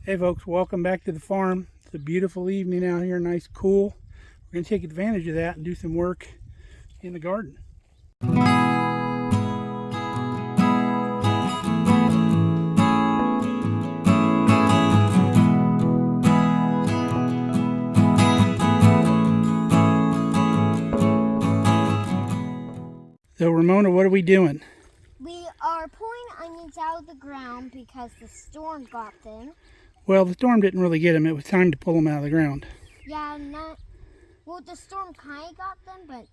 Hey folks, welcome back to the farm. It's a beautiful evening out here, nice cool. We're going to take advantage of that and do some work in the garden. So Ramona, what are we doing? We are pulling onions out of the ground because the storm got them. Well, the storm didn't really get them. It was time to pull them out of the ground. Yeah, well, the storm kind of got them, but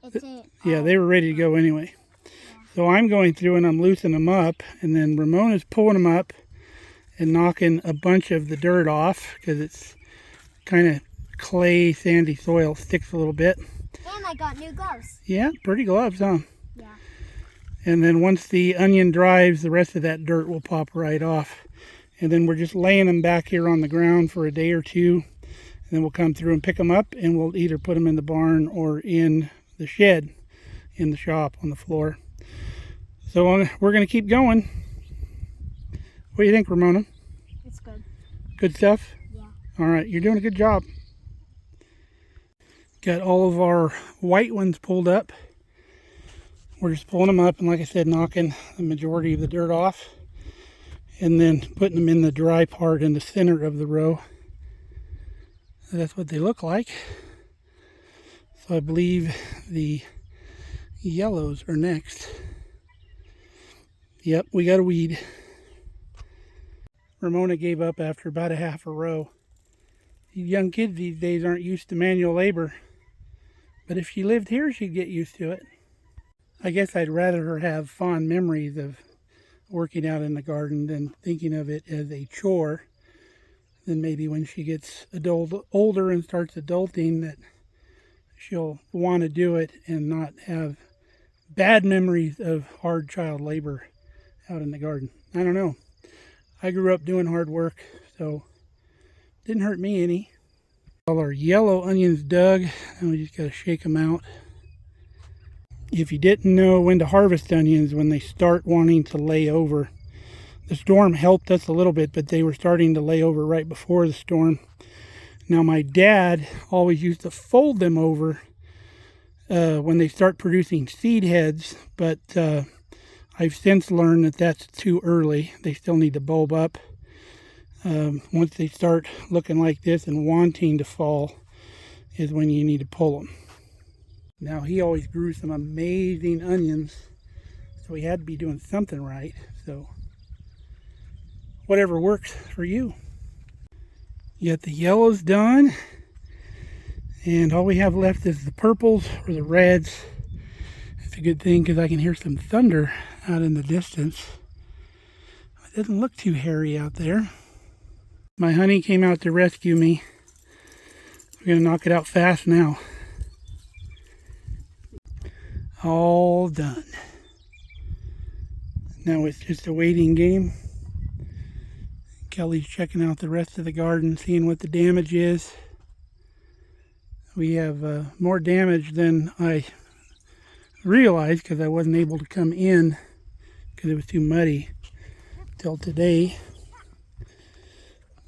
it didn't. Yeah, they were ready to go anyway. Yeah. So I'm going through and I'm loosening them up, and then Ramona's pulling them up and knocking a bunch of the dirt off because it's kind of clay, sandy soil, sticks a little bit. And I got new gloves. Yeah, pretty gloves, huh? Yeah. And then once the onion dries, the rest of that dirt will pop right off. And then we're just laying them back here on the ground for a day or two. And then we'll come through and pick them up, and we'll either put them in the barn or in the shed, in the shop, on the floor. So we're going to keep going. What do you think, Ramona? It's good. Good stuff? Yeah. All right, you're doing a good job. Got all of our white ones pulled up. We're just pulling them up and, like I said, knocking the majority of the dirt off and then putting them in the dry part in the center of the row. So that's what they look like. So I believe the yellows are next. Yep, we got a weed. Ramona gave up after about a half a row. These young kids these days aren't used to manual labor. But if she lived here, she'd get used to it. I guess I'd rather her have fond memories of working out in the garden than thinking of it as a chore. Then maybe when she gets older and starts adulting, that she'll want to do it and not have bad memories of hard child labor out in the garden. I don't know. I grew up doing hard work, so it didn't hurt me any. All our yellow onions dug, and we just got to shake them out. If you didn't know when to harvest onions, when they start wanting to lay over. The storm helped us a little bit, but they were starting to lay over right before the storm. Now my dad always used to fold them over when they start producing seed heads, but I've since learned that that's too early. They still need to bulb up. Once they start looking like this and wanting to fall is when you need to pull them. Now he always grew some amazing onions, so he had to be doing something right. So whatever works for you. You got the yellows done, and all we have left is the purples or the reds. It's a good thing because I can hear some thunder out in the distance. It doesn't look too hairy out there. My honey came out to rescue me. We're going to knock it out fast now. All done. Now it's just a waiting game. Kelly's checking out the rest of the garden, seeing what the damage is. We have more damage than I realized because I wasn't able to come in because it was too muddy till today.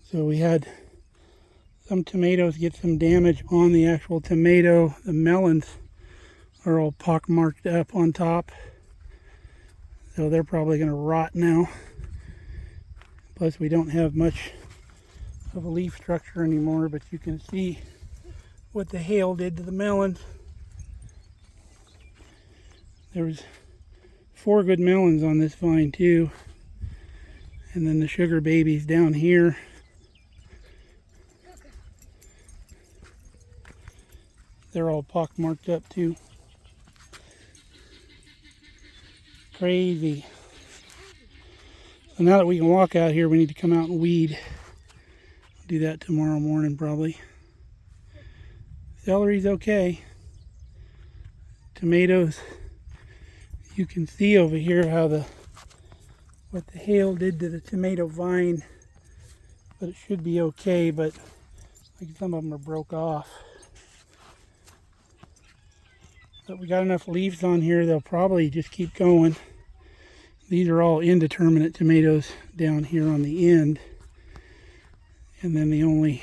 So we had some tomatoes get some damage on the actual tomato. The melons are all pockmarked up on top. So they're probably going to rot now. Plus we don't have much of a leaf structure anymore, but you can see what the hail did to the melons. There was 4 good melons on this vine too. And then the sugar babies down here. They're all pockmarked up too. Crazy. So now that we can walk out here, we need to come out and weed. I'll do that tomorrow morning probably. Celery's okay. Tomatoes, you can see over here how what the hail did to the tomato vine, but it should be okay, but like some of them are broke off. But we got enough leaves on here, they'll probably just keep going. These are all indeterminate tomatoes down here on the end. And then the only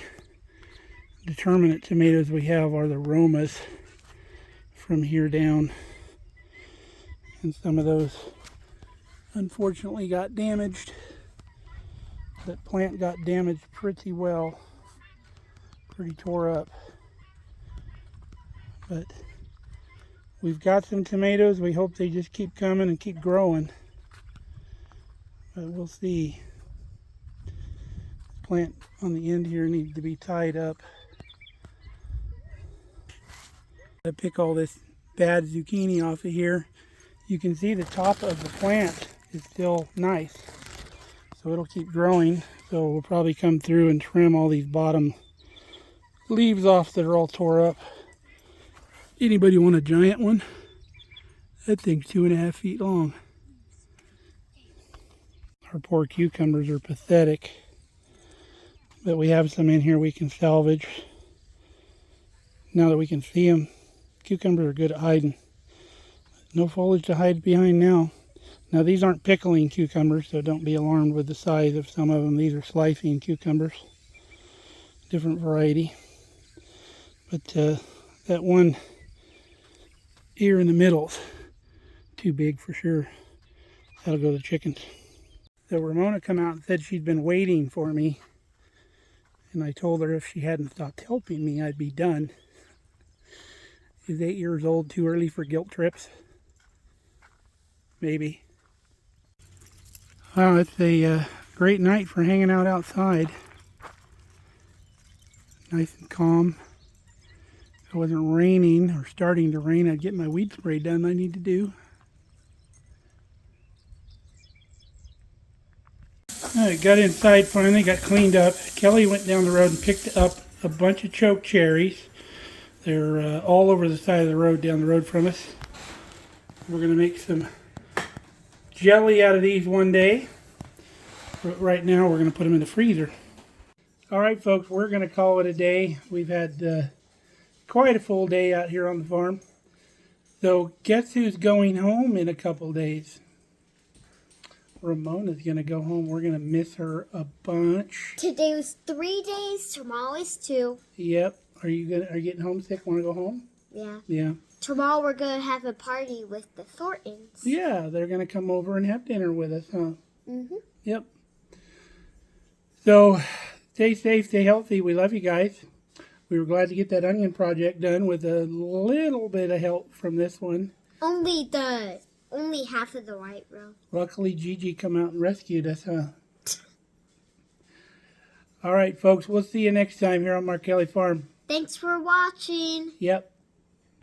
determinate tomatoes we have are the Romas from here down. And some of those unfortunately got damaged. That plant got damaged pretty well, pretty tore up. But we've got some tomatoes. We hope they just keep coming and keep growing. But we'll see. The plant on the end here needs to be tied up. To pick all this bad zucchini off of here. You can see the top of the plant is still nice. So it'll keep growing. So we'll probably come through and trim all these bottom leaves off that are all tore up. Anybody want a giant one? That thing's 2.5 feet long. Our poor cucumbers are pathetic. But we have some in here we can salvage. Now that we can see them, cucumbers are good at hiding. No foliage to hide behind now. Now these aren't pickling cucumbers, so don't be alarmed with the size of some of them. These are slicing cucumbers. Different variety. But that one ear in the middle's too big for sure. That'll go to chickens. So Ramona come out and said she'd been waiting for me. And I told her if she hadn't stopped helping me, I'd be done. Is 8 years old too early for guilt trips? Maybe. Wow, it's a great night for hanging out outside. Nice and calm. If it wasn't raining or starting to rain, I'd get my weed spray done I need to do. I got inside finally, got cleaned up. Kelly went down the road and picked up a bunch of choke cherries. They're all over the side of the road down the road from us. We're going to make some jelly out of these one day. But right now we're going to put them in the freezer. Alright folks, we're going to call it a day. We've had quite a full day out here on the farm. So guess who's going home in a couple days? Ramona's going to go home. We're going to miss her a bunch. Today was 3 days, tomorrow is 2. Yep. Are you getting homesick? Want to go home? Yeah. Yeah. Tomorrow we're going to have a party with the Thorntons. Yeah, they're going to come over and have dinner with us, huh? Mm-hmm. Yep. So, stay safe, stay healthy. We love you guys. We were glad to get that onion project done with a little bit of help from this one. Only half of the white row. Luckily, Gigi come out and rescued us, huh? All right, folks. We'll see you next time here on Mark Kelly Farm. Thanks for watching. Yep.